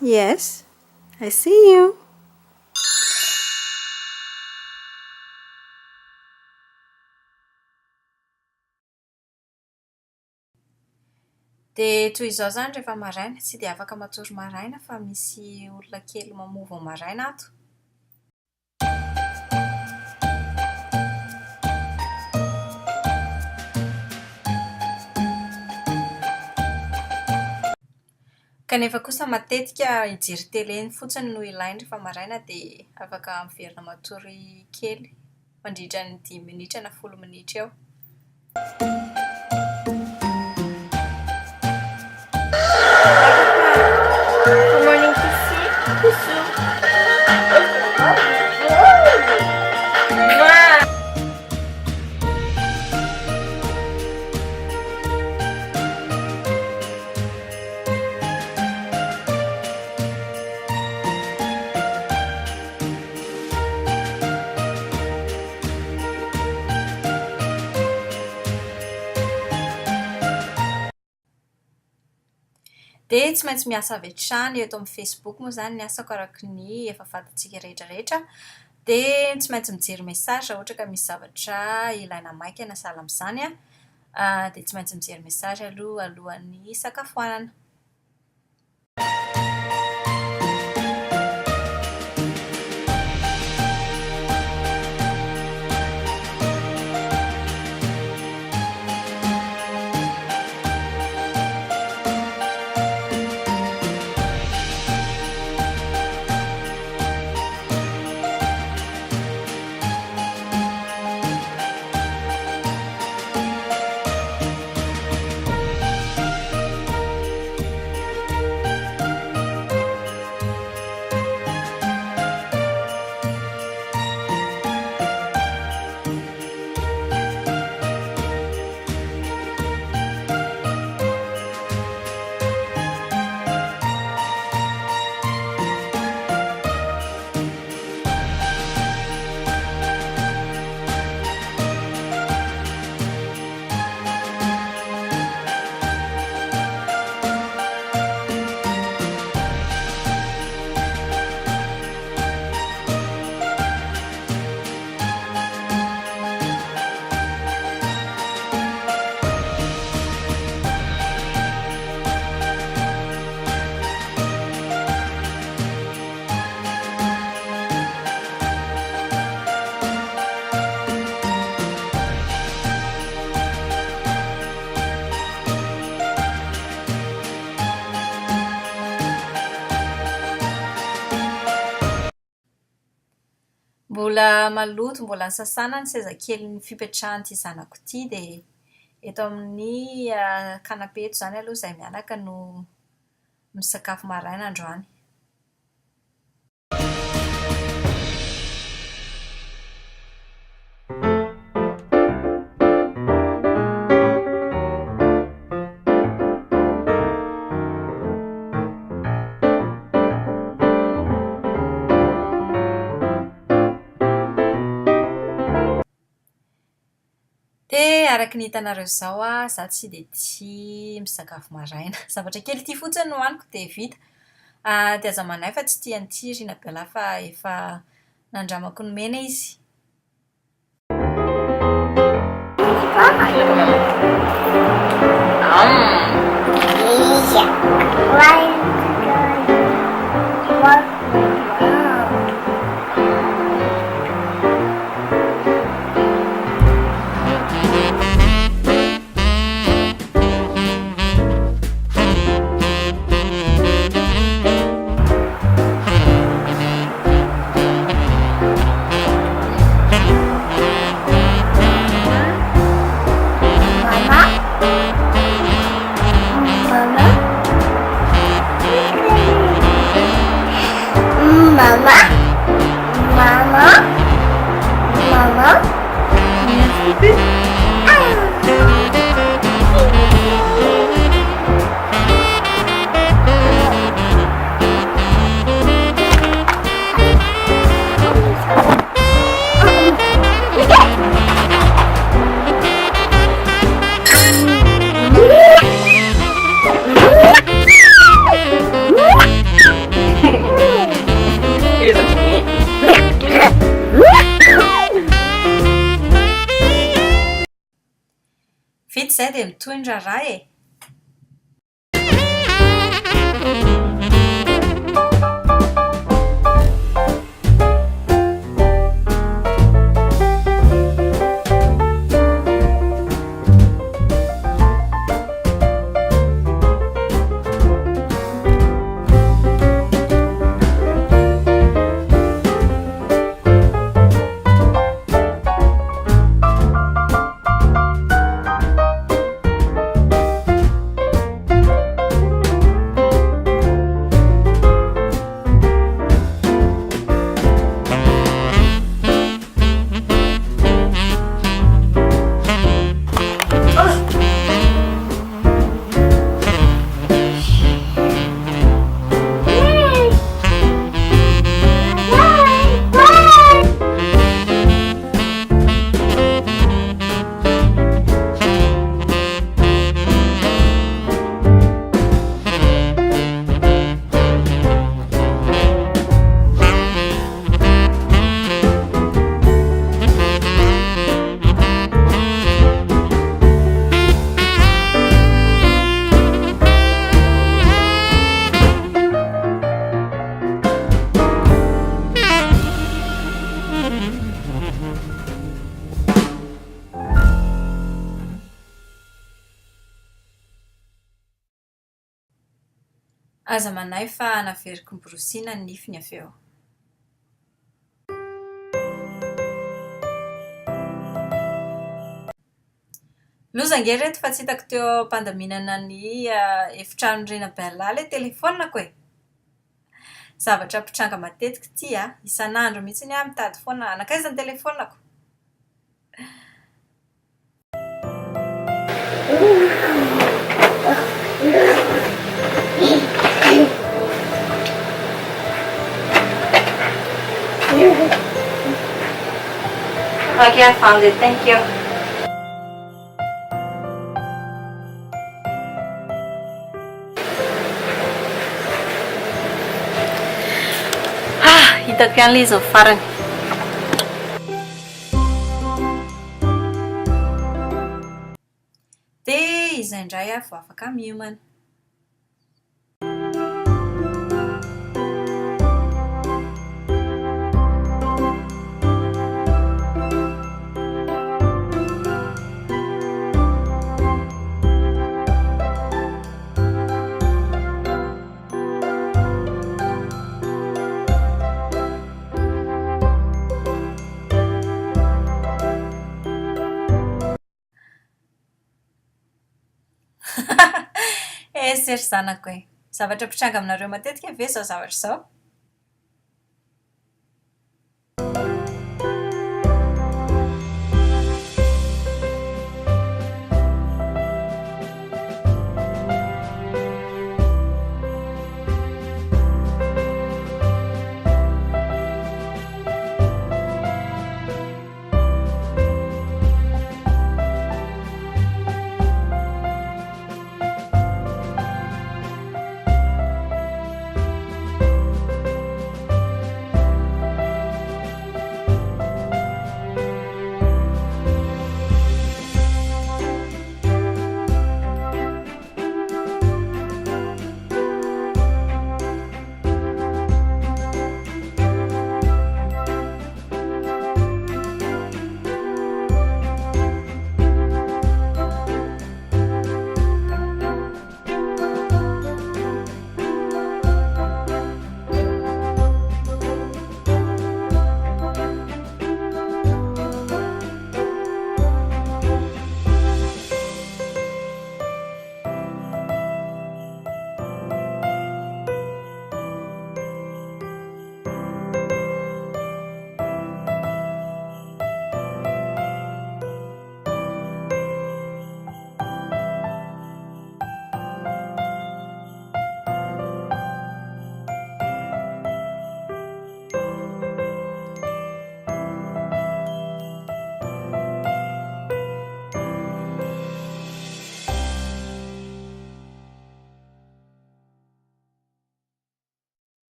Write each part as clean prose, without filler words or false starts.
Yes, I see you. Dia toy izao izany rehefa maraina tsy dia afaka matory maraina fa misy olona kely mamovo maraina ato. Kanefa kosa matetika hijery tele iny fotsiny no ilaina rehefa maraina dia afaka miverina matory kely mandritra ny 10 minitra na 10 minitra eo. Good morning, Kissy. Dia tsy maintsy miasa avy hatrany eto amin'ny Facebook moa izany ny asako araka ny efa fantatsika rehetrarehetra. Dia tsy maintsy mijery message raha ohatra ka misy zavatra ilaina maikina sahala amin'izany dia tsy maintsy mijery message aloha alohan'ny isakafoanana. Mbola maloto, mbola nisasana ny seza kely ny fipetrahan'ity zanako ity dia eto amin'ny canapé eto izany aloha izahay mianaka no misakafo maraina androany. Dia araka ny hitanareo izao izaho tsy dia tia misakafo maraina. Zavatra kely ity fotsiny no hohaniko dia vita. Dia aza manahy fa tsy tian'ity Rina Bella fa efa nandramako ny mena izy. dia mitondra ra e. Aza manay fa anaveriko ny borosiana ny nifiny avy eo. Loza nge reto fa tsy hitako teo am-pandaminana ny efitrano rena Bella ilay telefonako e. Zavatra mpitranga matetika ity isan'andro mihitsy aho mitady foana anakaiza ny telefonako. Okay, I found it. Thank you. Hitako ihany ilay izy ny farany. Dia izay indray vao afaka miomana. Sery zanako e. Zavatra mpitranga aminareo matetika ve zao zavatra izao?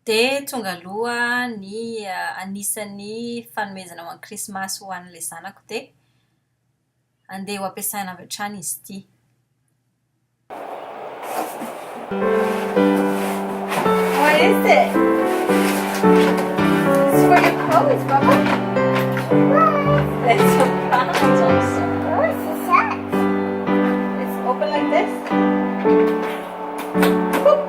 Dia tonga aloha ny anisan'ny fanomezana ho an'ny krismasy ho an'ilay zanako dia andeha ho ampiasaina avy hatrany izy ity. What is it? It's for your clothes, Papa. It's a surprise also. What's the set? It's open like this. Open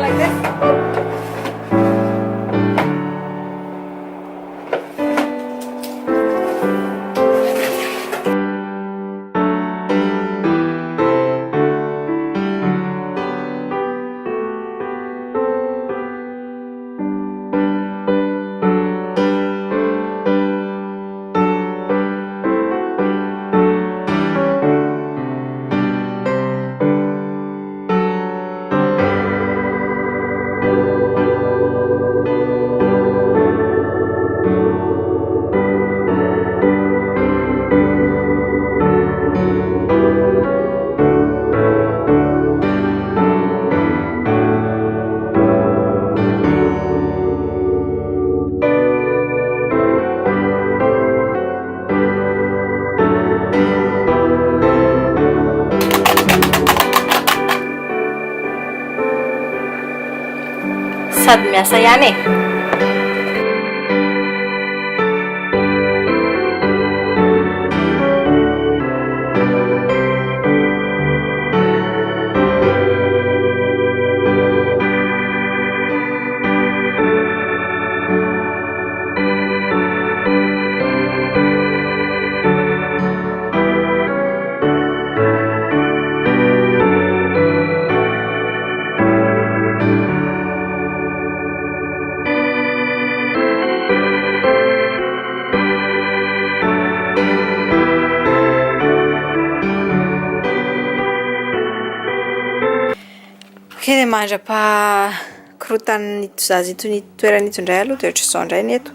like this. Sady miasa ihany e. Okey, mandra-pahakorotany zaza itony toerana ito indray aloha dia ohatra izao indray ny eto.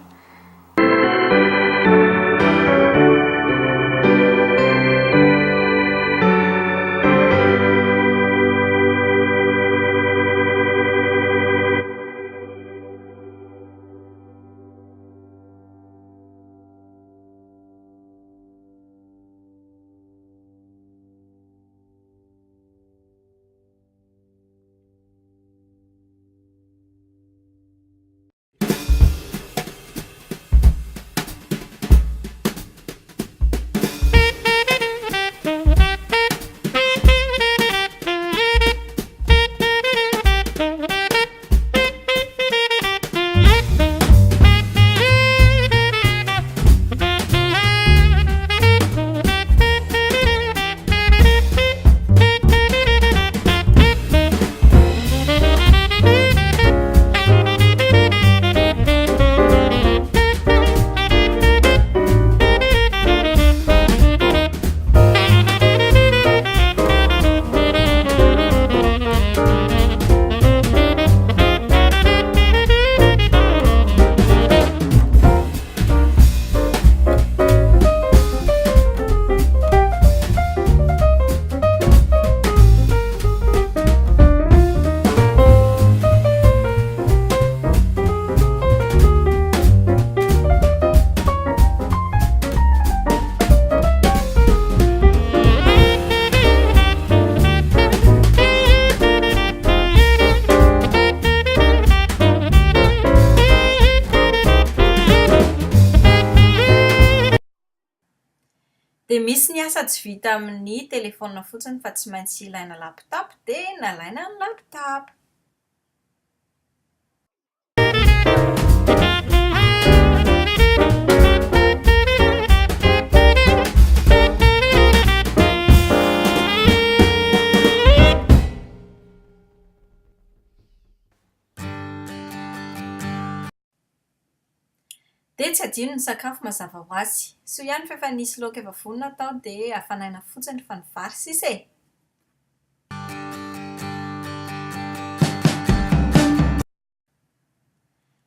Dia misy ny asa tsy vita amin'ny telefaonina fotsiny fa tsy maintsy ilaina laptop dia nalaina ny laptop. Dia tsy adino ny sakafo mazava ho azy. Soa ihany fa efa nisy laoka efa vonona tao dia hafanaina fotsiny fa ny vary sisa e.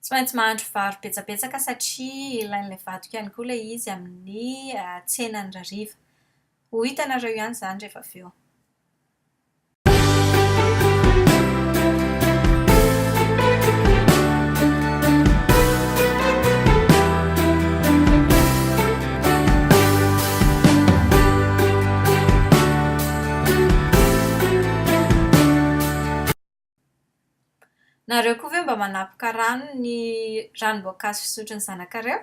Tsy maintsy mahandro vary betsabetsaka satria ilain'ilay vadiko ihany koa ilay izy amin'ny tsenan'ny rariva. ho hitanareo ihany izany rehefa avy eo. Nareo koa ve mba manapoka rano ny ranom-boankazo fisotro ny zanakareo?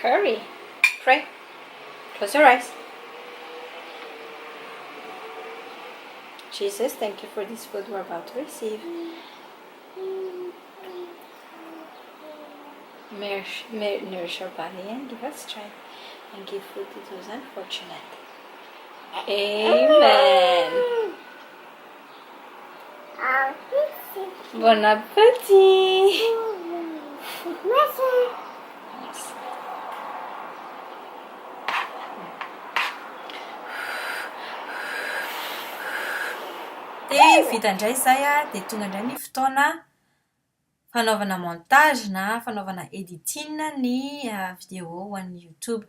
Hurry. Pray. Close your eyes. Jesus, thank you for this food we're about to receive. Nourish our body and give us strength and give food to those unfortunate. Amen. Bon appétit. Yes. Dia vita indray izay dia tonga indray ny fotoana fanaovana montage na fanaovana editing ny vidéo ho an'ny YouTube.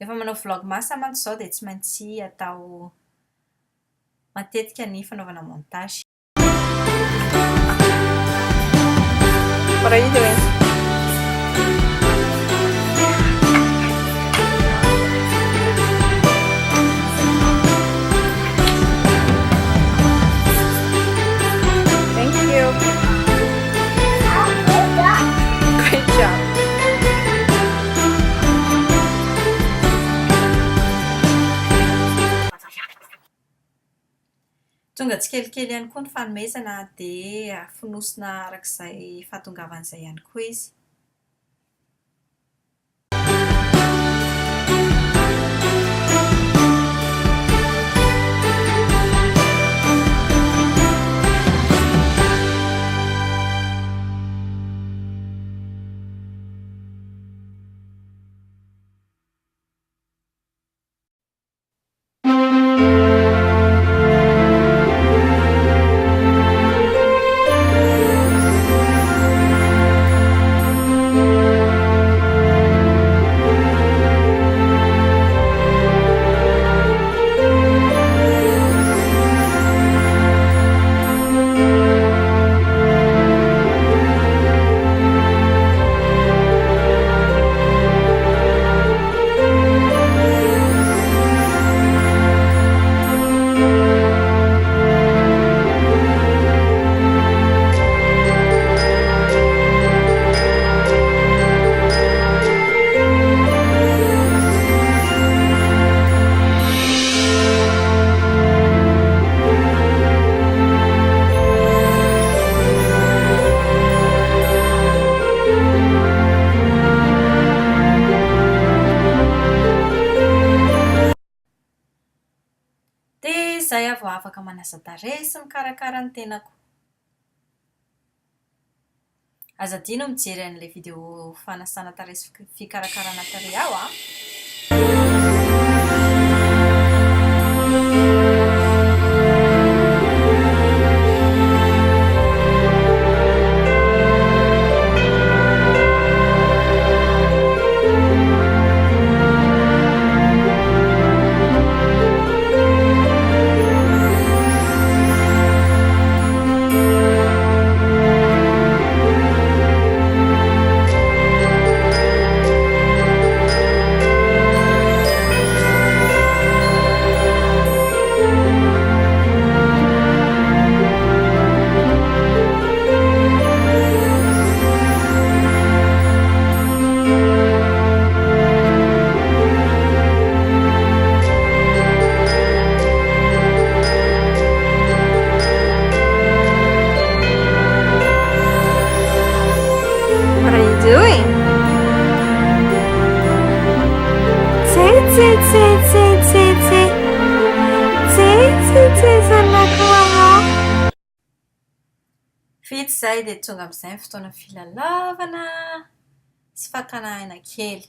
Efa manao vlog masa mantsy izao dia tsy maintsy atao matetika ny fanaovana montage. What are you doing? Thank you. Great job. Tonga tsikelikely ihany koa ny fanomezana dia fonosina arak'izay fahatongavan'izay ihany koa izy. Izay vao afaka manasa-tarehy sy mikarakara ny tenako. Aza adino mijery an'ilay vidéo fanasana tarehy sy fikarakarana tarehy aho izay dia tonga amin'izay ny fotoana filalavana sy fakana aina kely.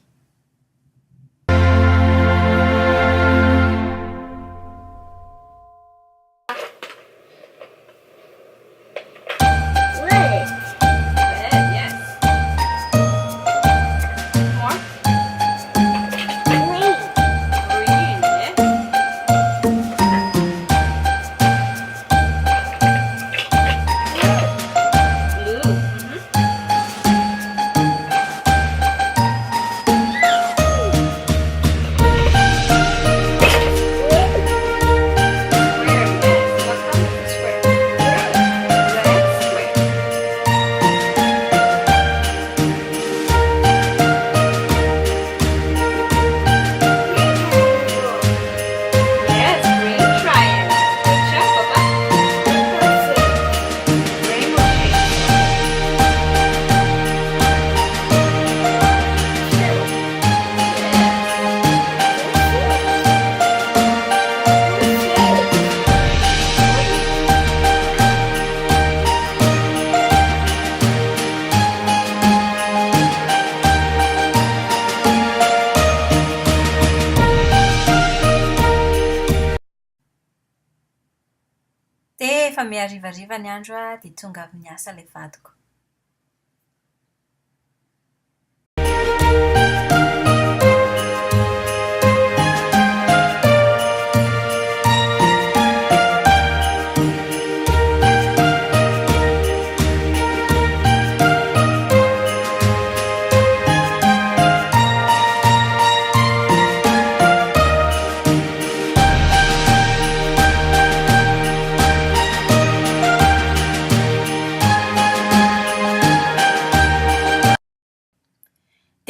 Dia efa miharivariva ny andro dia tonga avy niasa ilay vadiko.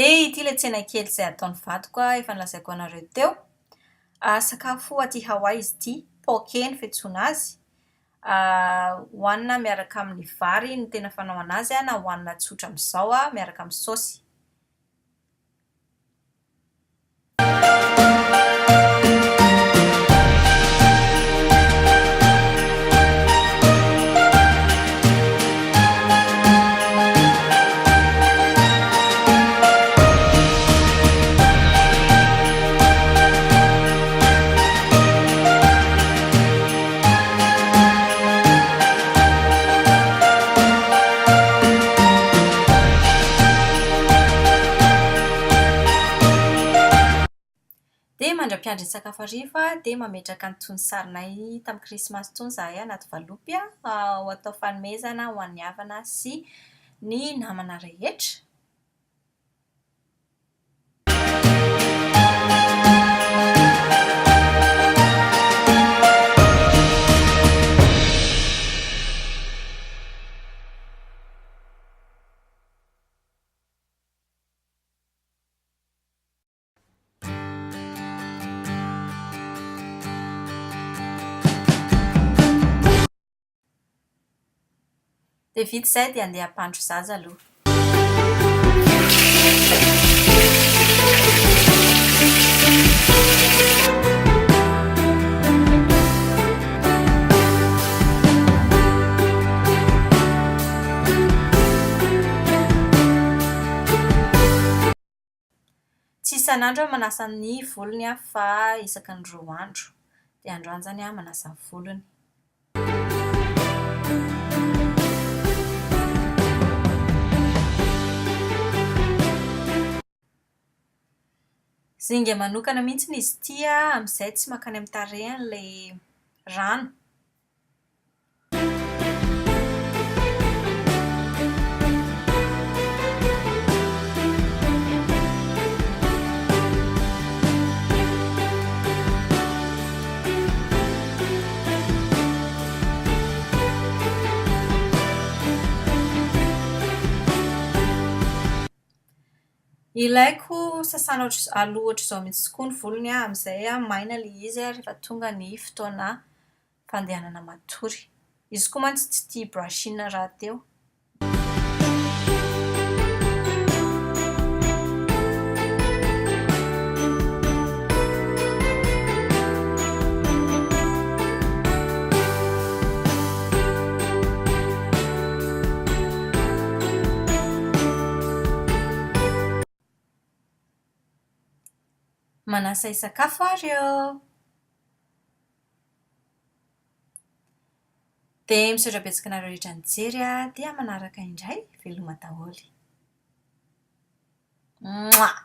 Dia ity ilay tsena kely izay ataon'ny vadiko efa nolazaiko anareo teo. Sakafo aty Hawaii izy ity, poke no fiantsoana azy. Hohanina miaraka amin'ny vary no tena fanaovana azy na hohanina tsotra amin'izao miaraka amin'ny saosy. Dia mandra-piandry ny sakafo hariva dia mametraka an'itony sarinay tamin'ny krismasy itony izahay anaty valopy ho atao fanomezana ho an'ny havana sy ny namana rehetra. Dia vita izay dia andeha hampandro zaza aloha. Tsy isan'andro manasa ny volony fa isaky ny 2 andro. Dia androany izany manasa ny volony. Zinga manokana mihitsy izy ity amin'izay tsy makany amin'ny tarehiny ilay rano. Ilaiko sasana aloha ohatr'izao mihitsy koa ny volony amin'izay maina ilay izy rehefa tonga ny fotoana fandehanana matory. Izy koa mantsy tsy tia brushina rahateo. manasa isakafo ary eo. Dia misaotra betsaka nareo rehetra nijery dia manaraka indray veloma daholo. Mwah!